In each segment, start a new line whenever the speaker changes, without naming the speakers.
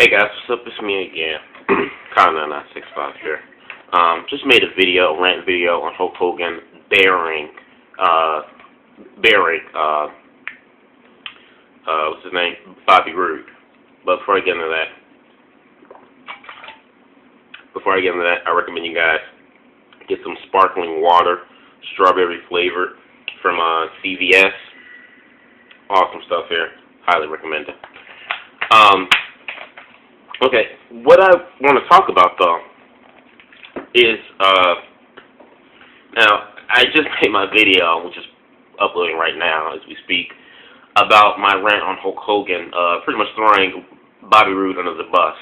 Hey guys, what's up? It's me again, Connor965 here. Just made a rant video on Hulk Hogan burying, what's his name? Bobby Roode. But before I get into that, I recommend you guys get some sparkling water, strawberry flavored from CVS. Awesome stuff here. Highly recommend it. Okay, what I want to talk about though is now I just made my video, which is uploading right now as we speak, about my rant on Hulk Hogan, pretty much throwing Bobby Roode under the bus.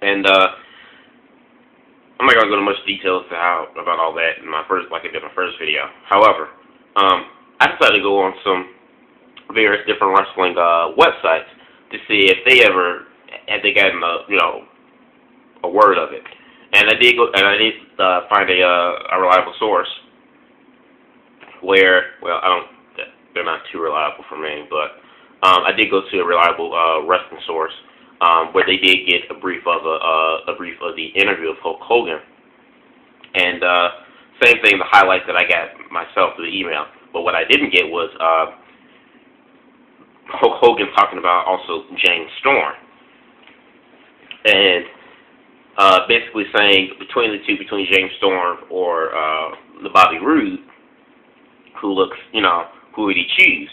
And I'm not gonna go into much detail about all that in my first, like I did in my first video. However, I decided to go on some various different wrestling websites to see if they ever had gotten a word of it. And I did find a reliable source where, well, they're not too reliable for me, but I did go to a reliable wrestling source where they did get a brief of the interview of Hulk Hogan, and same thing, the highlights that I got myself through the email. But what I didn't get was Hulk Hogan talking about also James Storm, and basically saying between James Storm or the Bobby Roode, who would he choose?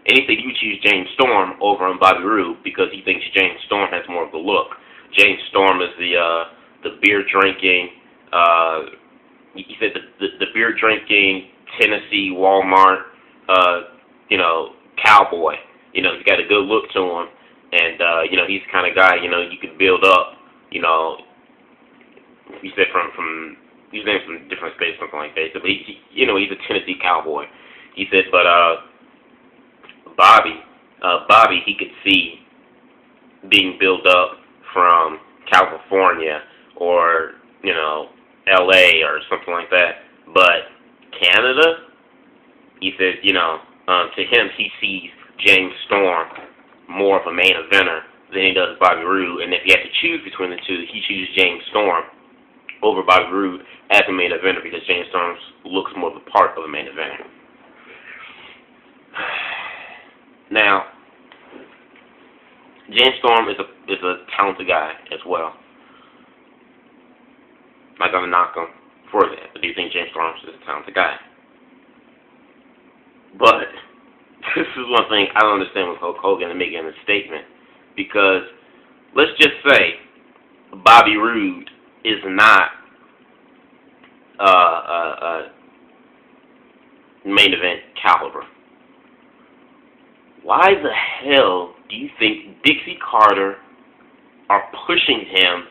And he said he would choose James Storm over on Bobby Roode because he thinks James Storm has more of the look. James Storm is the beer drinking, he said the beer drinking Tennessee Walmart, cowboy. He's got a good look to him, and he's the kind of guy you could build up. He said from he's named from different states, something like that. But he's a Tennessee cowboy. He said, but Bobby, he could see being built up from California or L.A. or something like that. But Canada, he said, to him, he sees James Storm more of a main eventer than he does Bobby Roode. And if he had to choose between the two, he chooses James Storm over Bobby Roode as a main eventer because James Storm looks more of a part of a main eventer. Now, James Storm is a talented guy as well. I'm not gonna knock him for that, but do you think James Storm is a talented guy? But this is one thing I don't understand with Hulk Hogan and making a statement, because let's just say Bobby Roode is not main event caliber. Why the hell do you think Dixie Carter are pushing him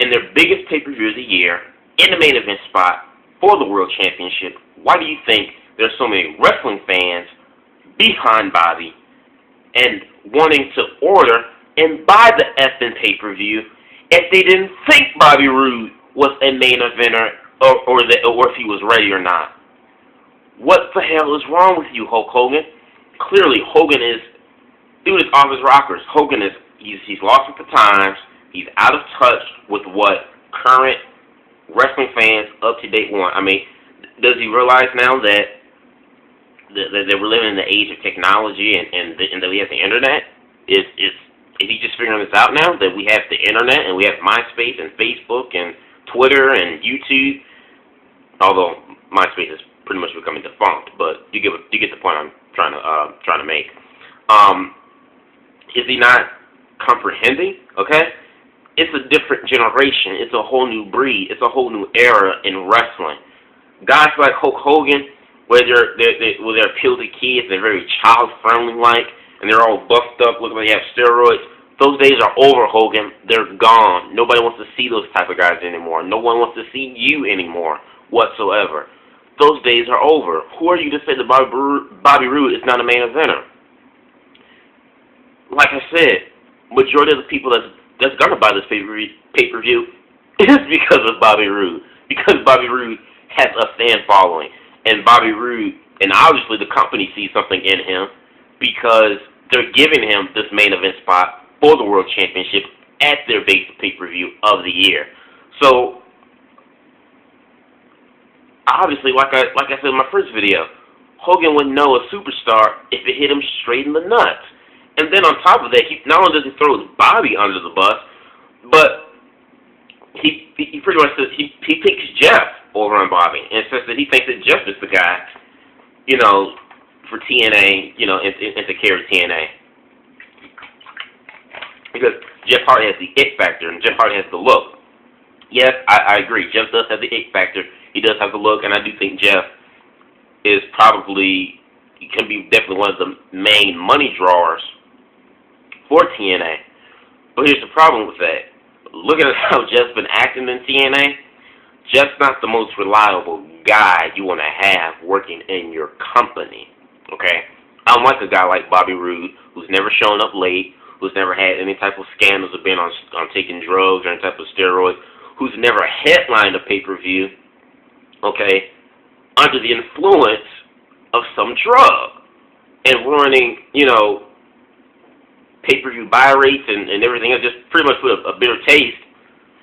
in their biggest pay-per-view of the year in the main event spot for the World Championship? Why do you think there's so many wrestling fans behind Bobby and wanting to order and buy the effing pay-per-view if they didn't think Bobby Roode was a main eventer or if he was ready or not? What the hell is wrong with you, Hulk Hogan? Clearly, Hogan is off his rockers. Hogan he's lost with the times. He's out of touch with what current wrestling fans up to date want. I mean, does he realize now that we're living in the age of technology and that we have the internet? Is he just figuring this out now, that we have the internet and we have MySpace and Facebook and Twitter and YouTube? Although MySpace is pretty much becoming defunct, but you get the point I'm trying to make. Is he not comprehending? Okay, it's a different generation. It's a whole new breed. It's a whole new era in wrestling. Guys like Hulk Hogan, where they appeal to kids, they're very child friendly like, and they're all buffed up, looking like they have steroids. Those days are over, Hogan. They're gone. Nobody wants to see those type of guys anymore. No one wants to see you anymore whatsoever. Those days are over. Who are you to say that Bobby Roode is not a main eventer? Like I said, majority of the people that's gonna buy this pay-per-view is because of Bobby Roode. Because Bobby Roode has a fan following, and Bobby Roode, and obviously the company sees something in him because they're giving him this main event spot for the World Championship at their biggest pay-per-view of the year. So, obviously, like I said in my first video, Hogan would know a superstar if it hit him straight in the nuts. And then on top of that, he not only does he throw Bobby under the bus, but he pretty much says he picks Jeff over on Bobby and says that he thinks that Jeff is the guy, you know, for TNA, you know, and to carry TNA. Because Jeff Hardy has the it factor and Jeff Hardy has the look. Yes, I agree. Jeff does have the it factor. He does have the look, and I do think Jeff is probably, can be definitely one of the main money drawers for TNA. But here's the problem with that. Looking at how Jeff's been acting in TNA, Jeff's not the most reliable guy you want to have working in your company, okay? Unlike a guy like Bobby Roode, who's never shown up late, who's never had any type of scandals of being on taking drugs or any type of steroids, who's never headlined a pay-per-view, okay, under the influence of some drug and ruining, you know, pay-per-view buy rates and everything else, just pretty much put a bitter taste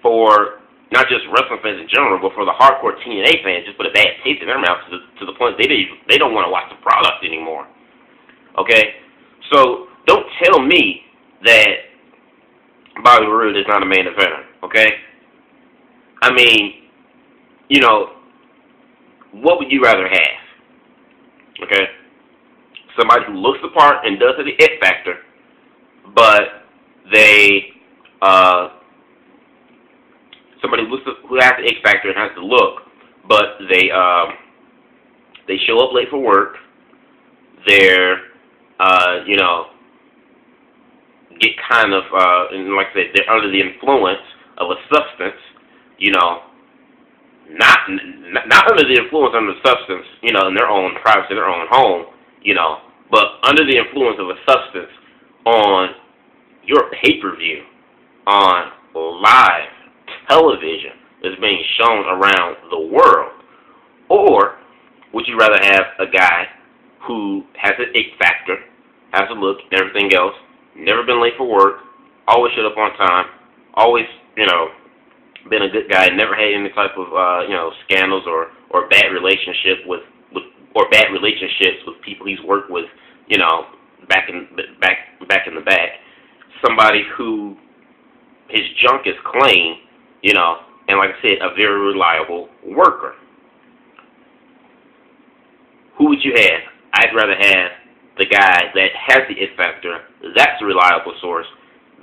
for not just wrestling fans in general, but for the hardcore TNA fans, just put a bad taste in their mouth to the point they don't want to watch the product anymore. Okay? So don't tell me that Bobby Roode is not a main eventer, okay? I mean, you know, what would you rather have? Okay? Somebody who looks the part and does have the it factor, but they, somebody who has the X factor and has the look, but they show up late for work. They're, you know, get kind of, and like I said, they're under the influence of a substance, you know, not under the influence of the substance, you know, in their own privacy, their own home, you know, but under the influence of a substance on your pay-per-view, on live television that's being shown around the world? Or would you rather have a guy who has an it factor, has a look and everything else, never been late for work, always showed up on time, always, you know, been a good guy, never had any type of, you know, scandals or bad relationship with bad relationships with people he's worked with, you know, back in the back. Somebody who his junk is clean, you know, and like I said, a very reliable worker. Who would you have? I'd rather have the guy that has the it factor, that's a reliable source,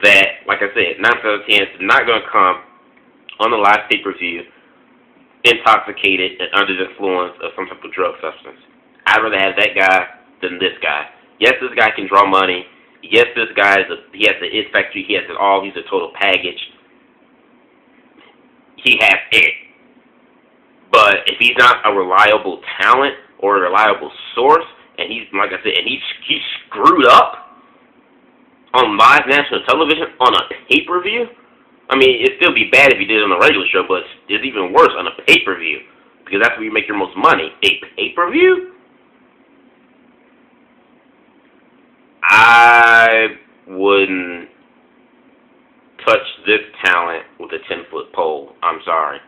that, like I said, 9 out of 10 is not going to come on the live pay-per-view intoxicated and under the influence of some type of drug substance. I'd rather have that guy than this guy. Yes, this guy can draw money. Yes, this guy he has the it factor. He has it all. He's a total package. He has it. But if he's not a reliable talent or a reliable source, and he's, like I said, and he's screwed up on live national television on a pay-per-view, I mean, it'd still be bad if he did it on a regular show, but it's even worse on a pay-per-view, because that's where you make your most money. A pay-per-view? I wouldn't touch this talent with a 10-foot pole. I'm sorry.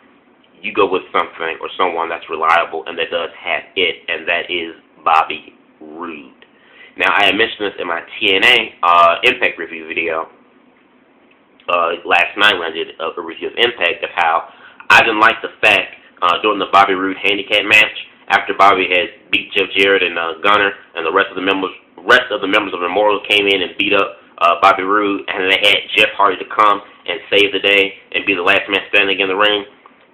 You go with something or someone that's reliable and that does have it, and that is Bobby Roode. Now, I had mentioned this in my TNA Impact review video last night when I did a review of Impact, of how I didn't like the fact during the Bobby Roode handicap match, after Bobby had beat Jeff Jarrett and Gunner, and the rest of the members of Memorial came in and beat up Bobby Roode, and they had Jeff Hardy to come and save the day and be the last man standing in the ring.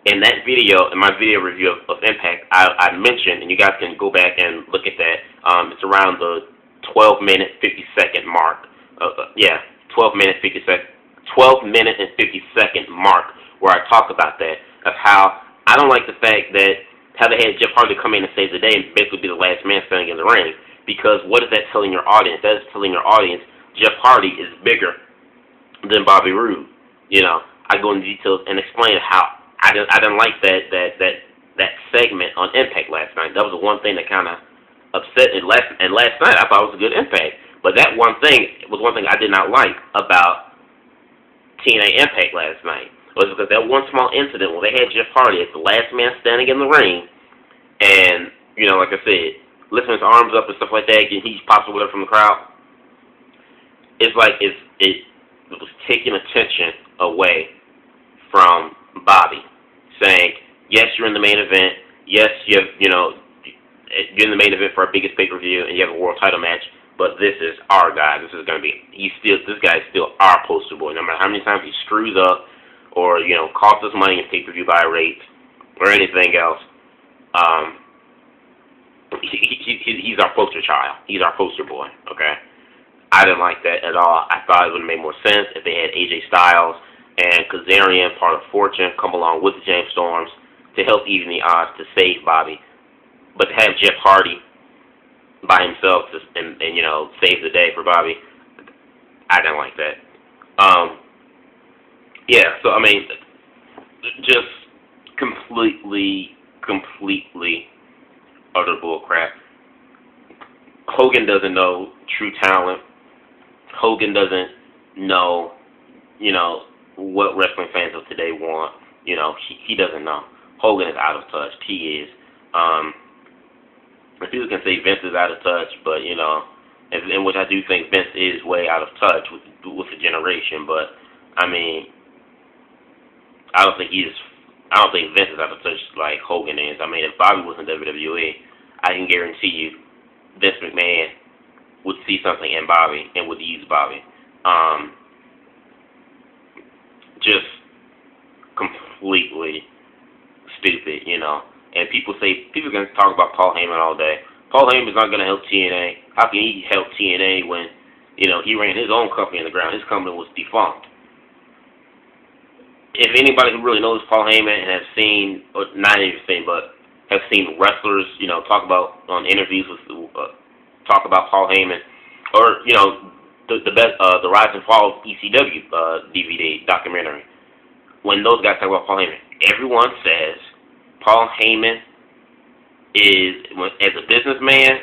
In that video, in my video review of Impact, I mentioned, and you guys can go back and look at that, it's around the 12-minute, 50-second mark. 12-minute and 50-second mark where I talk about that, of how I don't like the fact that how they had Jeff Hardy come in and save the day and basically be the last man standing in the ring. Because what is that telling your audience? That is telling your audience Jeff Hardy is bigger than Bobby Roode. You know, I go into details and explain how I didn't like that segment on Impact last night. That was the one thing that kind of upset me. And last night I thought it was a good Impact. But that one thing was one thing I did not like about TNA Impact last night, was because that one small incident where they had Jeff Hardy as the last man standing in the ring, and, you know, like I said, lifting his arms up and stuff like that, and he pops away from the crowd. It's like it was taking attention away from Bobby, saying, yes, you're in the main event, yes, you're in the main event for our biggest pay-per-view, and you have a world title match, but this is our guy. This is going to be, this guy is still our poster boy. No matter how many times he screws up or, you know, costs us money in pay-per-view buy rates or anything else, he's our poster child. He's our poster boy, okay? I didn't like that at all. I thought it would have made more sense if they had AJ Styles and Kazarian, part of Fortune, come along with the James Storms to help even the odds to save Bobby. But to have Jeff Hardy by himself and you know, save the day for Bobby, I didn't like that. Yeah, so I mean, just completely utter bullcrap. Hogan doesn't know true talent. Hogan doesn't know, you know, what wrestling fans of today want. You know, he doesn't know. Hogan is out of touch. He is. People can say Vince is out of touch, but, you know, in which I do think Vince is way out of touch with the generation. But I mean, I don't think Vince is out of touch like Hogan is. I mean, if Bobby was in WWE, I can guarantee you Vince McMahon would see something in Bobby and would use Bobby. Just completely stupid, you know. And people can talk about Paul Heyman all day. Paul Heyman's not going to help TNA. How can he help TNA when, you know, he ran his own company in the ground? His company was defunct. If anybody who really knows Paul Heyman and has seen, or not even seen, but have seen wrestlers, you know, talk about on interviews with, talk about Paul Heyman, or, you know, the Rise and Fall of ECW DVD documentary. When those guys talk about Paul Heyman, everyone says Paul Heyman is, as a businessman,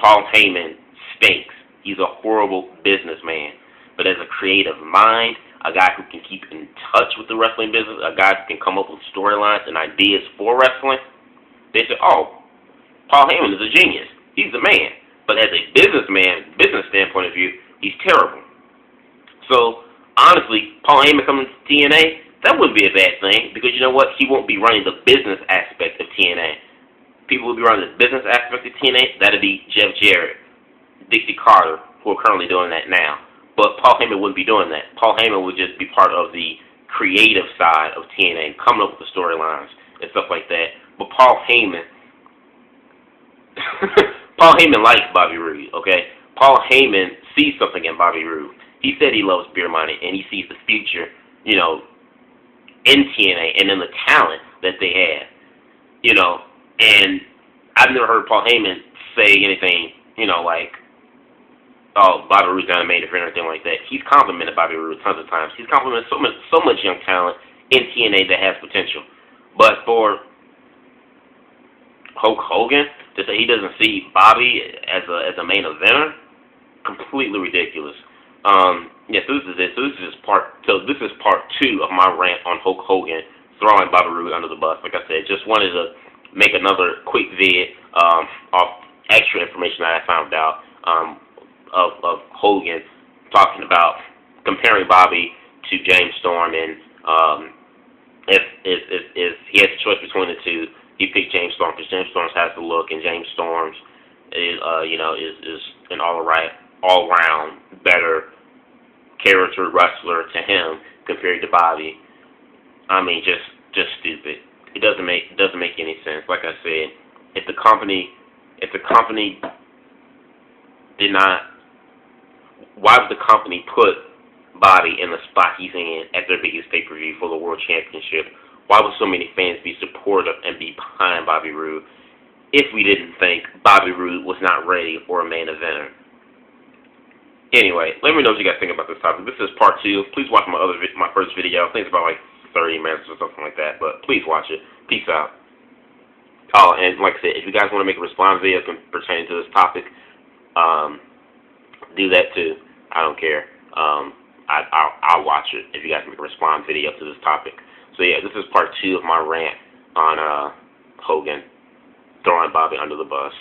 Paul Heyman stinks. He's a horrible businessman. But as a creative mind, a guy who can keep in touch with the wrestling business, a guy who can come up with storylines and ideas for wrestling, they say, oh, Paul Heyman is a genius. He's the man. But as a businessman, business standpoint of view, he's terrible. So, honestly, Paul Heyman coming to TNA, that wouldn't be a bad thing, because you know what? He won't be running the business aspect of TNA. People will be running the business aspect of TNA. That'd be Jeff Jarrett, Dixie Carter, who are currently doing that now. But Paul Heyman wouldn't be doing that. Paul Heyman would just be part of the creative side of TNA, coming up with the storylines and stuff like that. But Paul Heyman, Paul Heyman likes Bobby Roode, okay? Paul Heyman sees something in Bobby Roode. He said he loves beer money, and he sees the future, you know, in TNA and in the talent that they have, you know. And I've never heard Paul Heyman say anything, you know, like, oh, Bobby Roode's not a main event or anything like that. He's complimented Bobby Roode tons of times. He's complimented so much young talent in TNA that has potential. But for Hulk Hogan to say he doesn't see Bobby as a main eventer, completely ridiculous. Yes, this is it. So this is part 2 of my rant on Hulk Hogan throwing Bobby Roode under the bus. Like I said, just wanted to make another quick vid off extra information that I found out of Hogan talking about comparing Bobby to James Storm, and if he has a choice between the two, he picked James Storm because James Storm has the look, and James Storm is an all round better character wrestler to him compared to Bobby. I mean, just stupid. It doesn't make any sense. Like I said, if the company did not, why would the company put Bobby in the spot he's in at their biggest pay-per-view for the World Championship? Why would so many fans be supportive and be behind Bobby Roode if we didn't think Bobby Roode was not ready for a main eventer? Anyway, let me know what you guys think about this topic. This is part 2. Please watch my first video. I think it's about like 30 minutes or something like that, but please watch it. Peace out. Oh, and like I said, if you guys want to make a response video pertaining to this topic, do that too. I don't care. I'll watch it if you guys make a respond video to this topic. So yeah, this is part 2 of my rant on Hogan throwing Bobby under the bus.